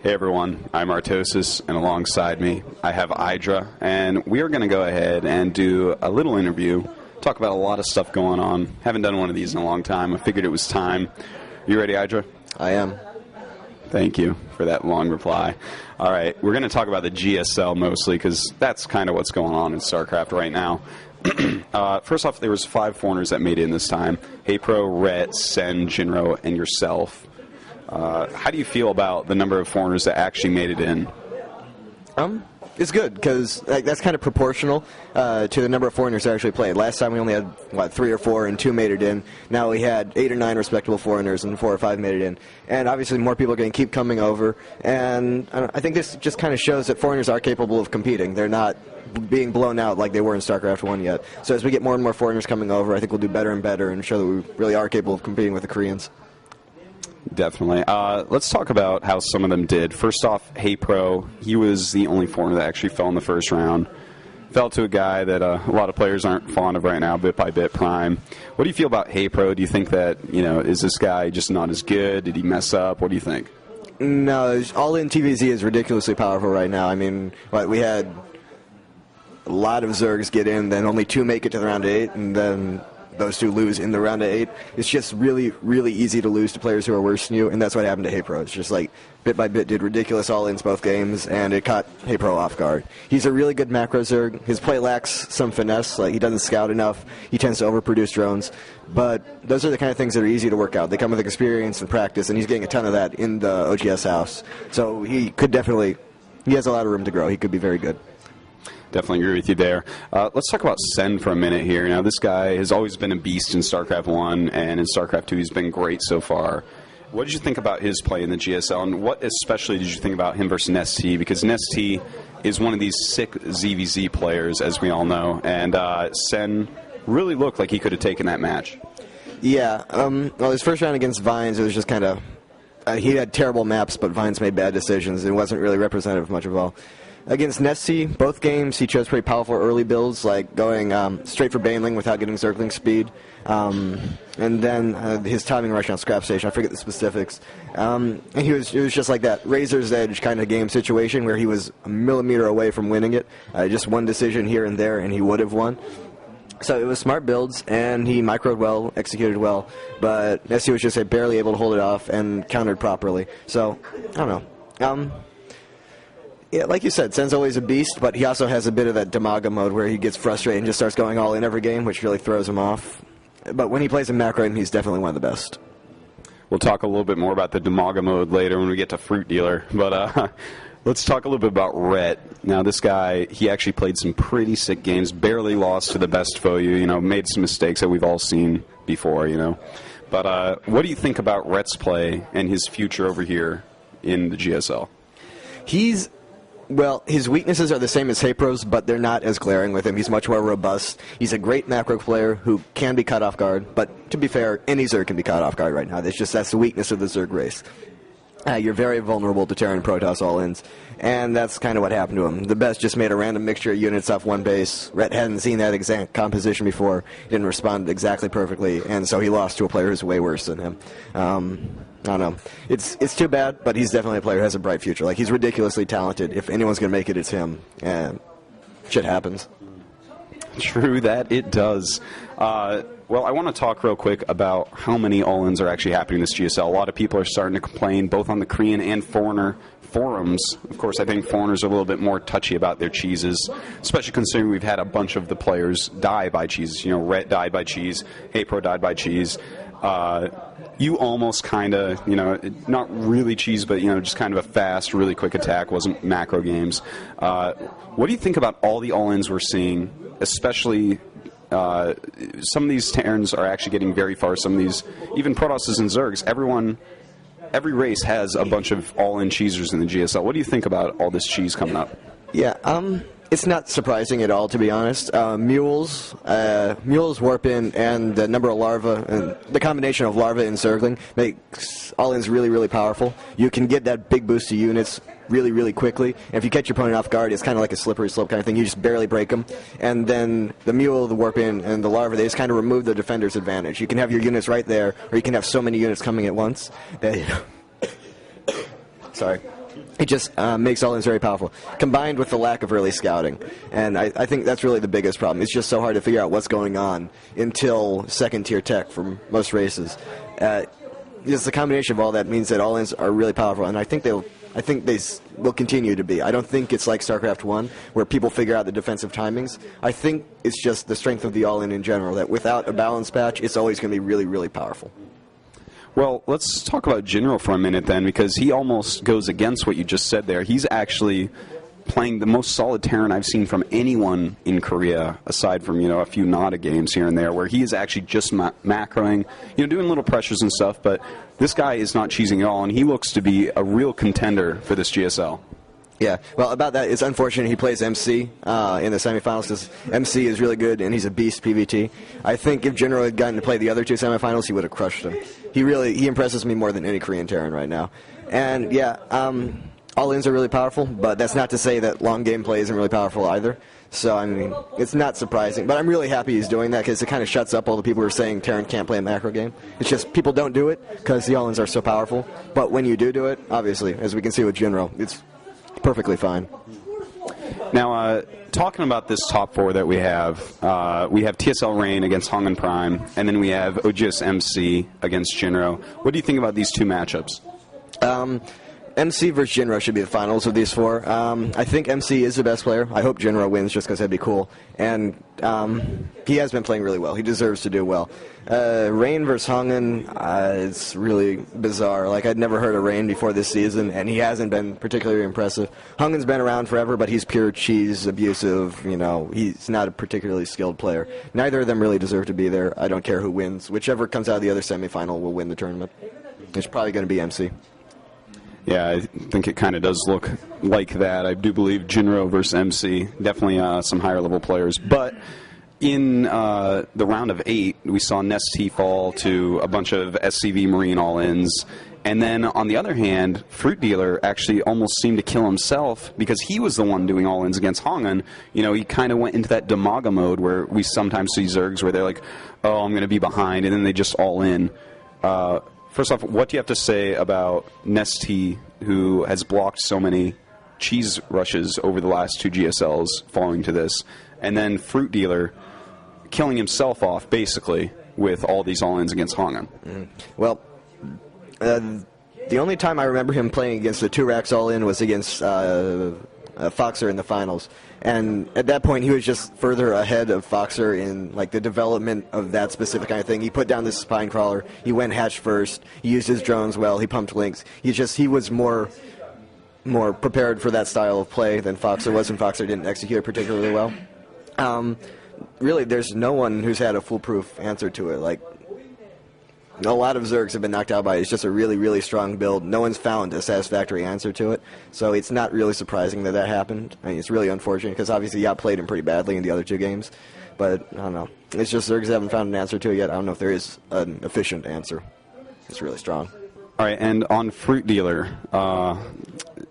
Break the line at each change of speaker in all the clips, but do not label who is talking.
Hey everyone, I'm Artosis, and alongside me I have IdrA, and we are going to go ahead and do a little interview, talk about a lot of stuff going on. Haven't done one of these in a long time. I figured it was time. You ready, IdrA?
I am.
Thank you for that long reply. All right, we're going to talk about the GSL mostly because that's kind of what's going on in StarCraft right now. First off, there was 5 foreigners that made it in this time. HeyPro, Rhett, Sen, Jinro, and yourself. How do you feel about the number of foreigners that actually made it in?
It's good because that's kind of proportional to the number of foreigners that actually played. Last time we only had 3 or 4 and 2 made it in. Now we had 8 or 9 respectable foreigners and 4 or 5 made it in. And obviously more people are going to keep coming over. And I think this just kind of shows that foreigners are capable of competing. They're not being blown out like they were in StarCraft 1 yet. So as we get more and more foreigners coming over, I think we'll do better and better and show that we really are capable of competing with the Koreans.
Definitely. Let's talk about how some of them did. First off, HeyPro, he was the only foreigner that actually fell in the first round. Fell to a guy that a lot of players aren't fond of right now, Bit by Bit Prime. What do you feel about HeyPro? Do you think that, is this guy just not as good? Did he mess up? What do you think?
No, Allin TVZ is ridiculously powerful right now. I mean, we had a lot of Zergs get in, then only 2 make it to the round of 8, and then those 2 lose in the round of 8. It's just really, really easy to lose to players who are worse than you, and that's what happened to HeyPro. It's just like Bit by Bit did ridiculous all-ins both games, and it caught HeyPro off guard. He's a really good macro Zerg. His play lacks some finesse. Like, he doesn't scout enough. He tends to overproduce drones. But those are the kind of things that are easy to work out. They come with experience and practice, and he's getting a ton of that in the OGS house. So he has a lot of room to grow. He could be very good.
Definitely agree with you there. Let's talk about Sen for a minute here. Now, this guy has always been a beast in StarCraft 1, and in StarCraft 2 he's been great so far. What did you think about his play in the GSL, and what especially did you think about him versus Nesty? Because Nesty is one of these sick ZVZ players, as we all know, and Sen really looked like he could have taken that match.
Yeah, well, his first round against Vines, it was just kind of... he had terrible maps, but Vines made bad decisions. It wasn't really representative much of all. Against Nesty, both games he chose pretty powerful early builds, like going straight for Baneling without getting Zergling speed. And then his timing rush on Scrap Station, I forget the specifics. And it was just like that Razor's Edge kind of game situation where he was a millimeter away from winning it. Just one decision here and there, and he would have won. So it was smart builds, and he microed well, executed well, but Nesty was just barely able to hold it off and countered properly. So, I don't know. Yeah, like you said, Sen's always a beast, but he also has a bit of that Damaga mode where he gets frustrated and just starts going all in every game, which really throws him off. But when he plays in macro, he's definitely one of the best.
We'll talk a little bit more about the Damaga mode later when we get to Fruit Dealer, but let's talk a little bit about Rhett. Now, this guy, he actually played some pretty sick games, barely lost to the best foe, made some mistakes that we've all seen before, But what do you think about Rhett's play and his future over here in the GSL?
Well, his weaknesses are the same as HeyPro's, but they're not as glaring with him. He's much more robust. He's a great macro player who can be caught off guard, but to be fair, any Zerg can be caught off guard right now. That's the weakness of the Zerg race. You're very vulnerable to Terran Protoss all-ins, and that's kind of what happened to him. The best just made a random mixture of units off one base. Rhett hadn't seen that exact composition before, didn't respond exactly perfectly, and so he lost to a player who's way worse than him. I don't know. It's too bad, but he's definitely a player who has a bright future. Like, he's ridiculously talented. If anyone's going to make it, it's him. And shit happens.
True that it does. Well, I want to talk real quick about how many all-ins are actually happening in this GSL. A lot of people are starting to complain, both on the Korean and foreigner forums. Of course, I think foreigners are a little bit more touchy about their cheeses, especially considering we've had a bunch of the players die by cheese. Rhett died by cheese, HeyPro died by cheese. You almost kind of, not really cheese, but, just kind of a fast, really quick attack. Wasn't macro games. What do you think about all the all-ins we're seeing, especially some of these Terrans are actually getting very far. Some of these, even Protosses and Zergs, every race has a bunch of all-in cheesers in the GSL. What do you think about all this cheese coming up?
Yeah, it's not surprising at all, to be honest. Mules, Warp In, and the number of larvae, and the combination of larvae and Zergling makes all-ins really, really powerful. You can get that big boost to units really, really quickly. And if you catch your opponent off guard, it's kind of like a slippery slope kind of thing. You just barely break them. And then the Mule, the Warp In, and the Larva, they just kind of remove the defender's advantage. You can have your units right there, or you can have so many units coming at once that Sorry. It just makes Allin very powerful, combined with the lack of early scouting. And I think that's really the biggest problem. It's just so hard to figure out what's going on until second-tier tech for most races. Just the combination of all that means that Allins are really powerful, and I think they will continue to be. I don't think it's like StarCraft 1, where people figure out the defensive timings. I think it's just the strength of the Allin in general, that without a balance patch, it's always going to be really, really powerful.
Well, let's talk about Jinro for a minute then, because he almost goes against what you just said there. He's actually playing the most solid Terran I've seen from anyone in Korea, aside from, a few Nada games here and there, where he is actually just macroing, doing little pressures and stuff, but this guy is not cheesing at all, and he looks to be a real contender for this GSL.
Yeah, well, about that, it's unfortunate he plays MC in the semifinals, because MC is really good, and he's a beast PvT. I think if Jinro had gotten to play the other two semifinals, he would have crushed him. He impresses me more than any Korean Terran right now. And, yeah, All-ins are really powerful, but that's not to say that long game play isn't really powerful either. So, I mean, it's not surprising. But I'm really happy he's doing that, because it kind of shuts up all the people who are saying Terran can't play a macro game. It's just people don't do it because the All-ins are so powerful. But when you do it, obviously, as we can see with Jinro, it's perfectly fine.
Now, talking about this top four that we have TSL Rain against Hong Prime, and then we have OGS MC against Jinro. What do you think about these two matchups?
MC versus Jinro should be the finals of these four. I think MC is the best player. I hope Jinro wins just because that'd be cool. And he has been playing really well. He deserves to do well. Rain versus Hongen, it's really bizarre. Like, I'd never heard of Rain before this season, and he hasn't been particularly impressive. Hongen's been around forever, but he's pure cheese, abusive. He's not a particularly skilled player. Neither of them really deserve to be there. I don't care who wins. Whichever comes out of the other semifinal will win the tournament. It's probably going to be MC.
Yeah, I think it kind of does look like that. I do believe Jinro versus MC, definitely some higher-level players. But in the round of 8, we saw Nestea fall to a bunch of SCV Marine all-ins. And then, on the other hand, Fruit Dealer actually almost seemed to kill himself because he was the one doing all-ins against Hongen. He kind of went into that Demaga mode where we sometimes see Zergs where they're like, oh, I'm going to be behind, and then they just all-in. First off, what do you have to say about Nestea, who has blocked so many cheese rushes over the last two GSLs following to this, and then Fruit Dealer killing himself off, basically, with all these all-ins against Hongen?
Well, the only time I remember him playing against the 2-racks all-in was against Foxer in the finals. And at that point, he was just further ahead of Foxer in the development of that specific kind of thing. He put down this spine crawler. He went hatch first. He used his drones well. He pumped links. He was more prepared for that style of play than Foxer was, and Foxer didn't execute it particularly well. Really, there's no one who's had a foolproof answer to it. A lot of Zergs have been knocked out by it. It's just a really, really strong build. No one's found a satisfactory answer to it. So it's not really surprising that happened. I mean, it's really unfortunate because obviously he outplayed him pretty badly in the other two games. But, I don't know. It's just Zergs haven't found an answer to it yet. I don't know if there is an efficient answer. It's really strong.
All right, and on Fruit Dealer,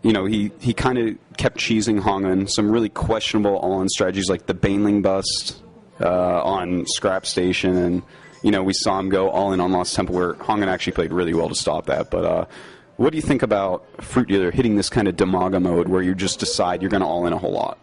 he kind of kept cheesing Hongen. Some really questionable all-in strategies like the Baneling Bust on Scrap Station, and we saw him go all in on Lost Temple, where Hongen actually played really well to stop that. But what do you think about Fruit Dealer hitting this kind of Demaga mode where you just decide you're going to all in a whole lot?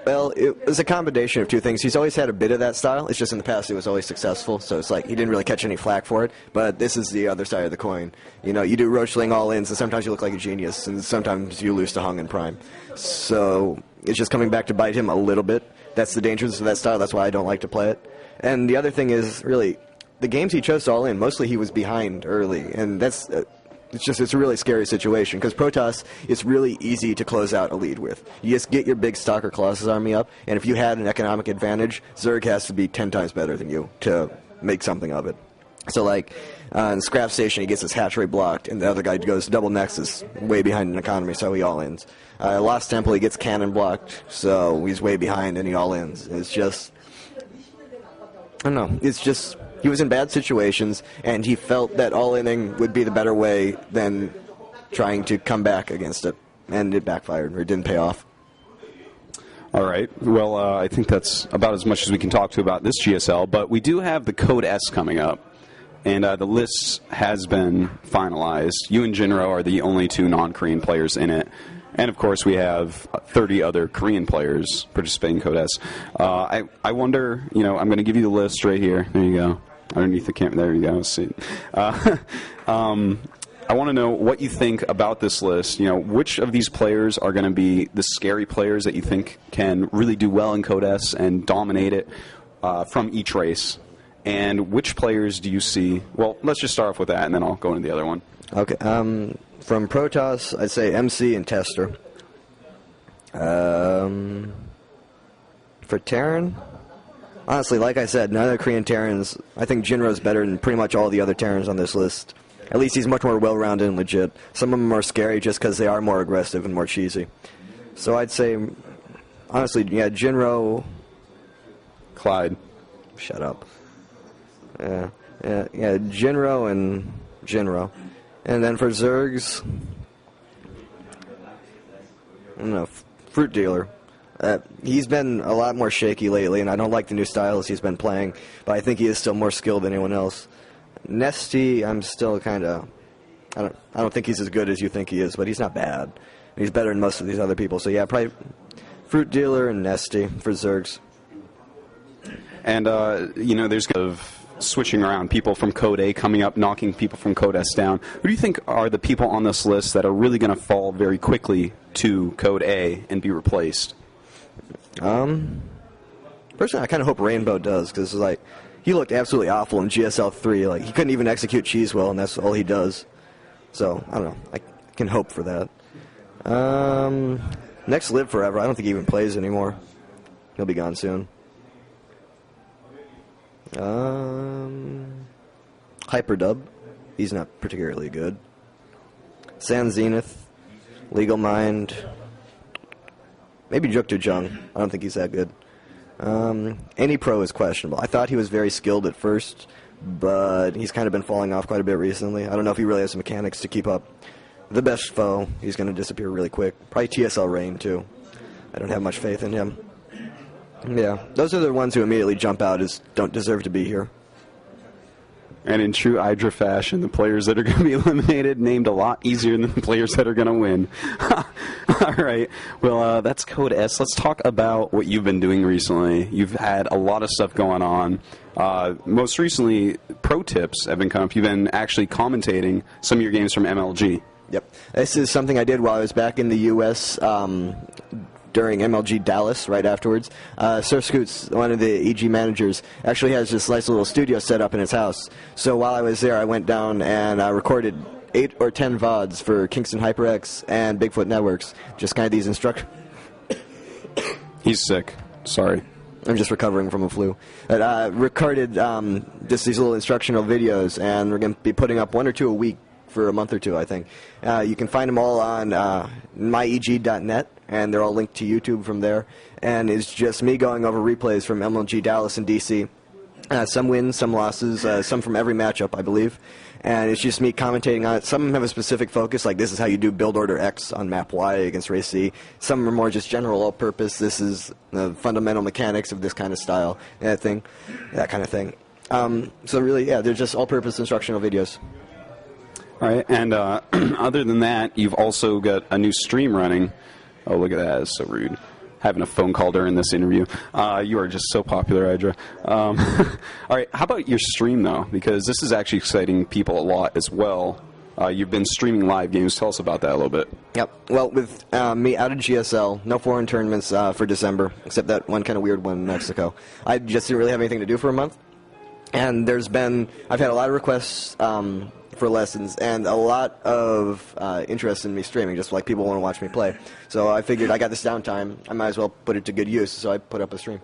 Well, it was a combination of two things. He's always had a bit of that style. It's just in the past it was always successful, so it's like he didn't really catch any flack for it. But this is the other side of the coin. You do Roachling all-ins, and sometimes you look like a genius, and sometimes you lose to Hongen Prime. So it's just coming back to bite him a little bit. That's the dangers of that style. That's why I don't like to play it. And the other thing is, really, the games he chose to all in, mostly he was behind early, and that's it's a really scary situation because Protoss, it's really easy to close out a lead with. You just get your big Stalker Colossus army up, and if you had an economic advantage, Zerg has to be 10 times better than you to make something of it. So in Scrap Station, he gets his hatch rate blocked, and the other guy goes double Nexus, way behind in economy, so he all ins. Lost Temple, he gets cannon blocked, so he's way behind, and he all ins. It's just, I don't know, it's just, he was in bad situations, and he felt that all-inning would be the better way than trying to come back against it, and it backfired, or it didn't pay off.
All right. Well, I think that's about as much as we can talk to about this GSL, but we do have the Code S coming up. And the list has been finalized. You and Jinro are the only two non-Korean players in it. And, of course, we have 30 other Korean players participating in Code S. I wonder, I'm going to give you the list right here. There you go. Underneath the camera. There you go. See. I want to know what you think about this list. Which of these players are going to be the scary players that you think can really do well in Code S and dominate it from each race? And which players do you see? Well, let's just start off with that, and then I'll go into the other one.
Okay. From Protoss, I'd say MC and Tester. For Terran, honestly, like I said, none of the Korean Terrans. I think Jinro's better than pretty much all the other Terrans on this list. At least he's much more well-rounded and legit. Some of them are scary just because they are more aggressive and more cheesy. So I'd say, honestly, yeah, Jinro.
Clyde.
Shut up. Yeah, Jinro and Jinro. And then for Zergs, I don't know, Fruit Dealer. He's been a lot more shaky lately, and I don't like the new styles he's been playing, but I think he is still more skilled than anyone else. Nesty, I'm still kind of... I don't think he's as good as you think he is, but he's not bad. He's better than most of these other people. So, yeah, probably Fruit Dealer and Nesty for Zergs.
And, there's kind of switching around, people from Code A coming up, knocking people from Code S down. Who do you think are the people on this list that are really going to fall very quickly to Code A and be replaced?
Personally, I kind of hope Rainbow does, because, he looked absolutely awful in GSL 3. He couldn't even execute cheese well, and that's all he does. So, I don't know. I can hope for that. Next Live Forever. I don't think he even plays anymore. He'll be gone soon. Hyperdub. He's not particularly good. San Zenith. Legal Mind. Maybe Juktu Jung. I don't think he's that good. Any pro is questionable. I thought he was very skilled at first, but he's kind of been falling off quite a bit recently. I don't know if he really has the mechanics to keep up. The best foe, he's going to disappear really quick. Probably TSL Rain, too. I don't have much faith in him. Yeah, those are the ones who immediately jump out as don't deserve to be here.
And in true IdrA fashion, the players that are going to be eliminated named a lot easier than the players that are going to win. All right. Well, that's Code S. Let's talk about what you've been doing recently. You've had a lot of stuff going on. Most recently, pro tips have been coming up. You've been actually commentating some of your games from MLG.
Yep. This is something I did while I was back in the U.S., during MLG Dallas, right afterwards. Sir Scoots, one of the EG managers, actually has this nice little studio set up in his house. So while I was there, I went down and I recorded 8 or 10 VODs for Kingston HyperX and Bigfoot Networks. Just kind of these instructions.
He's sick. Sorry.
I'm just recovering from a flu. But I recorded just these little instructional videos, and we're going to be putting up 1 or 2 a week for a month or two, I think. You can find them all on myeg.net, and they're all linked to YouTube from there. And it's just me going over replays from MLG Dallas and DC. Some wins, some losses, some from every matchup, I believe. And it's just me commentating on it. Some of them have a specific focus, like this is how you do build order X on map Y against race C. Some are more just general all-purpose. This is the fundamental mechanics of this kind of style, that kind of thing. So really, yeah, they're just all-purpose instructional videos.
All right, and other than that, you've also got a new stream running. Oh, look at that. That's so rude. Having a phone call during this interview. You are just so popular, IdrA. All right, how about your stream, though? Because this is actually exciting people a lot as well. You've been streaming live games. Tell us about that a little bit.
Yep. Well, with me out of GSL, no foreign tournaments for December, except that one kind of weird one in Mexico. I just didn't really have anything to do for a month. And I've had a lot of requests for lessons and a lot of interest in me streaming, just like people want to watch me play. So I figured I got this downtime, I might as well put it to good use, so I put up a stream.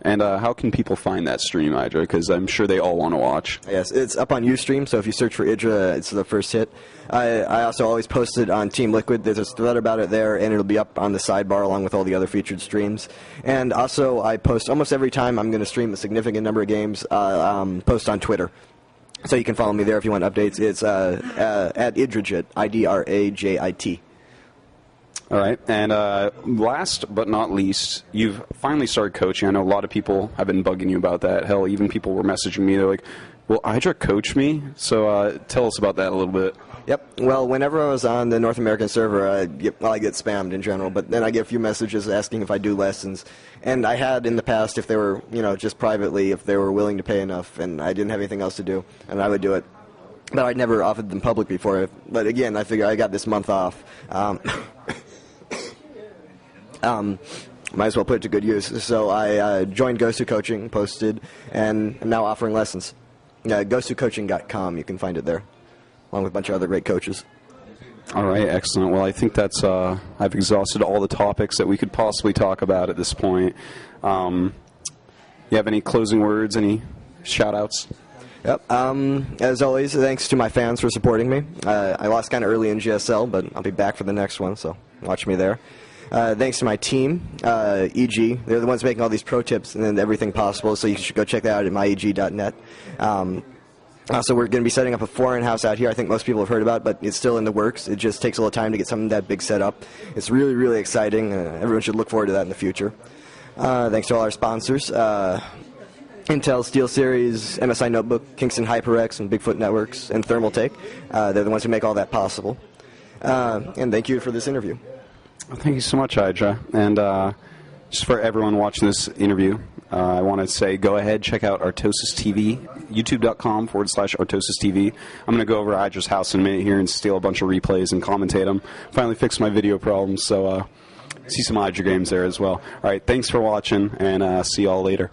And how can people find that stream, IdrA? Because I'm sure they all want to watch.
Yes, it's up on Ustream, so if you search for IdrA, it's the first hit. I also always post it on Team Liquid. There's a thread about it there, and it'll be up on the sidebar along with all the other featured streams. And also, I post almost every time I'm going to stream a significant number of games, post on Twitter. So you can follow me there if you want updates. It's at IdRAJIT, IDRAJIT.
All right, and last but not least, you've finally started coaching. I know a lot of people have been bugging you about that. Hell, even people were messaging me. They're like, Will IdrA coach me? So tell us about that a little bit.
Yep. Well, whenever I was on the North American server, I get spammed in general, but then I get a few messages asking if I do lessons. And I had in the past, if they were, just privately, if they were willing to pay enough, and I didn't have anything else to do, and I would do it. But I'd never offered them public before. But again, I figure I got this month off. Might as well put it to good use. So I joined Gosu Coaching, posted, and am now offering lessons. GosuCoaching.com, you can find it there, along with a bunch of other great coaches.
All right, excellent. Well, I think that's I've exhausted all the topics that we could possibly talk about at this point. You have any closing words, any shout-outs?
Yep. As always, thanks to my fans for supporting me. I lost kind of early in GSL, but I'll be back for the next one, so watch me there. Thanks to my team, EG. They're the ones making all these pro tips and then everything possible, so you should go check that out at myeg.net. Also, we're going to be setting up a foreign house out here. I think most people have heard about it, but it's still in the works. It just takes a little time to get something that big set up. It's really, really exciting. Everyone should look forward to that in the future. Thanks to all our sponsors. Intel, SteelSeries, MSI Notebook, Kingston HyperX, and Bigfoot Networks, and Thermaltake. They're the ones who make all that possible. And thank you for this interview.
Thank you so much, IdrA. And just for everyone watching this interview, I want to say go ahead, check out Artosis TV, youtube.com/Artosis TV. I'm going to go over to IdrA's house in a minute here and steal a bunch of replays and commentate them. Finally fix my video problems, so see some IdrA games there as well. All right, thanks for watching, and see you all later.